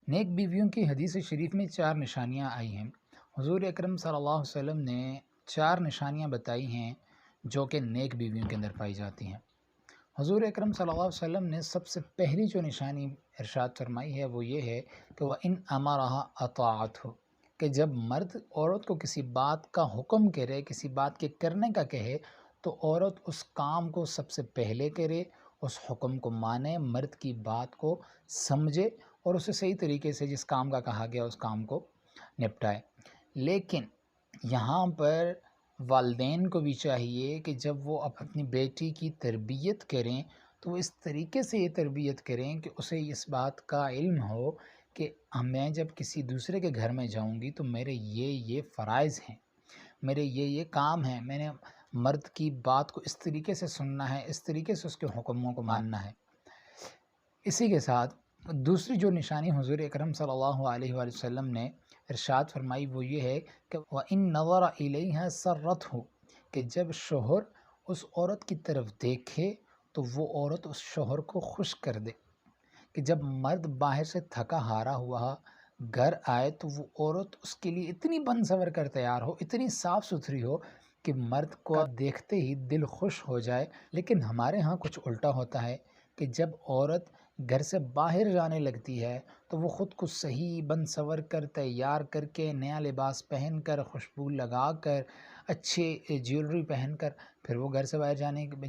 نیک بیویوں کی حدیث شریف میں 4 نشانیاں آئی ہیں۔ حضور اکرم صلی اللہ علیہ وسلم نے 4 نشانیاں بتائی ہیں جو کہ نیک بیویوں کے اندر پائی جاتی ہیں۔ حضور اکرم صلی اللہ علیہ وسلم نے سب سے پہلی جو نشانی ارشاد فرمائی ہے وہ یہ ہے کہ وَإِنْ أَمَرَهَا أَطَاعَتْهُ، کہ جب مرد عورت کو کسی بات کا حکم کرے، کسی بات کے کرنے کا کہے تو عورت اس کام کو سب سے پہلے کرے، اس حکم کو مانے، مرد کی بات کو سمجھے اور اسے صحیح طریقے سے جس کام کا کہا گیا اس کام کو نپٹائے۔ لیکن یہاں پر والدین کو بھی چاہیے کہ جب وہ اپنی بیٹی کی تربیت کریں تو وہ اس طریقے سے یہ تربیت کریں کہ اسے اس بات کا علم ہو کہ میں جب کسی دوسرے کے گھر میں جاؤں گی تو میرے یہ فرائض ہیں، میرے یہ کام ہیں، میں نے مرد کی بات کو اس طریقے سے سننا ہے، اس طریقے سے اس کے حکموں کو ماننا ہے۔ اسی کے ساتھ دوسری جو نشانی حضور اکرم صلی اللہ علیہ وآلہ وسلم نے ارشاد فرمائی وہ یہ ہے کہ وَإِن نَظَرَ إِلَيْهَا سَرَّتْهُ، کہ جب شوہر اس عورت کی طرف دیکھے تو وہ عورت اس شوہر کو خوش کر دے، کہ جب مرد باہر سے تھکا ہارا ہوا گھر آئے تو وہ عورت اس کے لیے اتنی بن سور کر تیار ہو، اتنی صاف ستھری ہو کہ مرد کو دیکھتے ہی دل خوش ہو جائے۔ لیکن ہمارے ہاں کچھ الٹا ہوتا ہے کہ جب عورت گھر سے باہر جانے لگتی ہے تو وہ خود کو صحیح بن سور کر تیار کر کے نیا لباس پہن کر، خوشبو لگا کر، اچھے جیولری پہن کر پھر وہ گھر سے باہر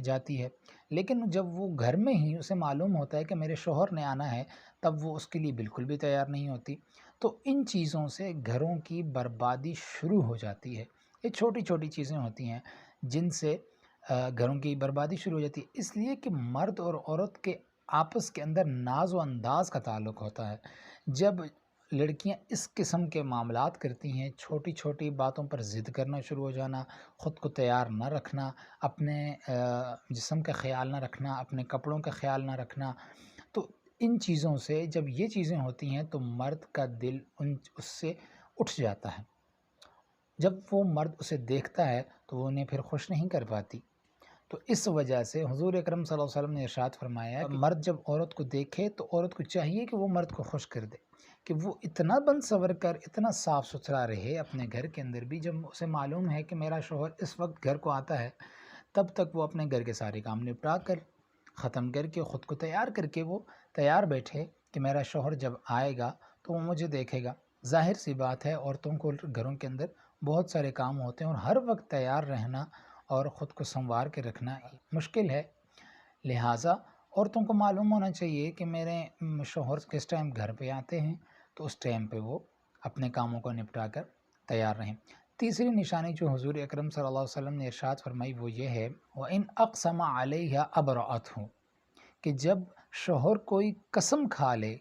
جاتی ہے۔ لیکن جب وہ گھر میں ہی اسے معلوم ہوتا ہے کہ میرے شوہر نے آنا ہے تب وہ اس کے لیے بالکل بھی تیار نہیں ہوتی۔ تو ان چیزوں سے گھروں کی بربادی شروع ہو جاتی ہے۔ یہ چھوٹی چھوٹی چیزیں ہوتی ہیں جن سے گھروں کی بربادی شروع ہو جاتی ہے، اس لیے کہ مرد اور عورت کے آپس کے اندر ناز و انداز کا تعلق ہوتا ہے۔ جب لڑکیاں اس قسم کے معاملات کرتی ہیں، چھوٹی چھوٹی باتوں پر ضد کرنا شروع ہو جانا، خود کو تیار نہ رکھنا، اپنے جسم کا خیال نہ رکھنا، اپنے کپڑوں کا خیال نہ رکھنا، تو ان چیزوں سے جب یہ چیزیں ہوتی ہیں تو مرد کا دل اس سے اٹھ جاتا ہے۔ جب وہ مرد اسے دیکھتا ہے تو وہ انہیں پھر خوش نہیں کر پاتی۔ تو اس وجہ سے حضور اکرم صلی اللہ علیہ وسلم نے ارشاد فرمایا کہ مرد جب عورت کو دیکھے تو عورت کو چاہیے کہ وہ مرد کو خوش کر دے، کہ وہ اتنا بن سور کر، اتنا صاف ستھرا رہے اپنے گھر کے اندر بھی، جب اسے معلوم ہے کہ میرا شوہر اس وقت گھر کو آتا ہے تب تک وہ اپنے گھر کے سارے کام نپٹا کر، ختم کر کے، خود کو تیار کر کے وہ تیار بیٹھے کہ میرا شوہر جب آئے گا تو وہ مجھے دیکھے گا۔ ظاہر سی بات ہے عورتوں کو گھروں کے اندر بہت سارے کام ہوتے ہیں اور ہر وقت تیار رہنا اور خود کو سنوار کے رکھنا مشکل ہے، لہٰذا عورتوں کو معلوم ہونا چاہیے کہ میرے شوہر کس ٹائم گھر پہ آتے ہیں تو اس ٹائم پہ وہ اپنے کاموں کو نپٹا کر تیار رہیں۔ تیسری نشانی جو حضور اکرم صلی اللہ علیہ وسلم نے ارشاد فرمائی وہ یہ ہے وَإِنْ أَقْسَمَ عَلَيْهَا أَبْرَأَتْهُ، کہ جب شوہر کوئی قسم کھا لے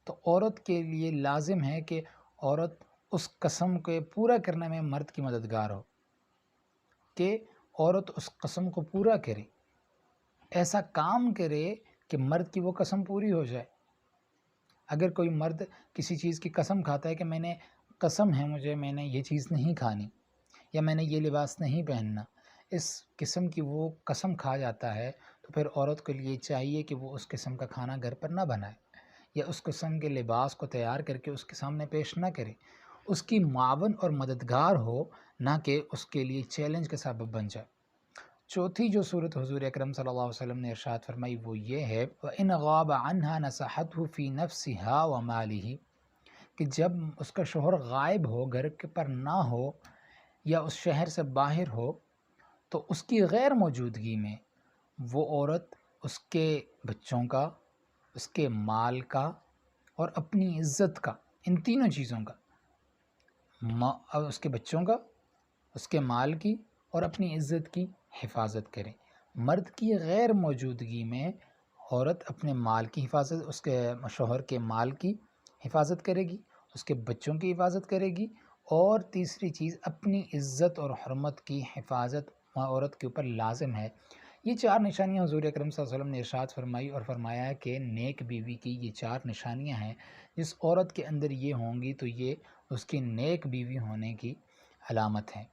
تو عورت کے لیے لازم ہے کہ عورت اس قسم کو پورا کرنے میں مرد کی مددگار ہو، کہ عورت اس قسم کو پورا کرے، ایسا کام کرے کہ مرد کی وہ قسم پوری ہو جائے۔ اگر کوئی مرد کسی چیز کی قسم کھاتا ہے کہ میں نے قسم ہے مجھے، میں نے یہ چیز نہیں کھانی یا میں نے یہ لباس نہیں پہننا، اس قسم کی وہ قسم کھا جاتا ہے تو پھر عورت کے لیے چاہیے کہ وہ اس قسم کا کھانا گھر پر نہ بنائے یا اس قسم کے لباس کو تیار کر کے اس کے سامنے پیش نہ کرے، اس کی معاون اور مددگار ہو، نہ کہ اس کے لیے چیلنج کا سبب بن جائے۔ چوتھی جو صورت حضور اکرم صلی اللہ علیہ وسلم نے ارشاد فرمائی وہ یہ ہے وَإِنْ غَابَ عَنْهَا نَصَحَتْهُ فِي نَفْسِهَا وَمَالِهِ، کہ جب اس کا شوہر غائب ہو، گھر کے پر نہ ہو یا اس شہر سے باہر ہو تو اس کی غیر موجودگی میں وہ عورت اس کے بچوں کا، اس کے مال کا اور اپنی عزت کا، ان تینوں چیزوں کا، اس کے بچوں کا، اس کے مال کی اور اپنی عزت کی حفاظت کریں۔ مرد کی غیر موجودگی میں عورت اپنے مال کی حفاظت، اس کے شوہر کے مال کی حفاظت کرے گی، اس کے بچوں کی حفاظت کرے گی، اور تیسری چیز اپنی عزت اور حرمت کی حفاظت عورت کے اوپر لازم ہے۔ یہ 4 نشانیاں حضور اکرم صلی اللہ علیہ وسلم نے ارشاد فرمائی اور فرمایا کہ نیک بیوی کی یہ 4 نشانیاں ہیں، جس عورت کے اندر یہ ہوں گی تو یہ اس کی نیک بیوی ہونے کی علامت ہے۔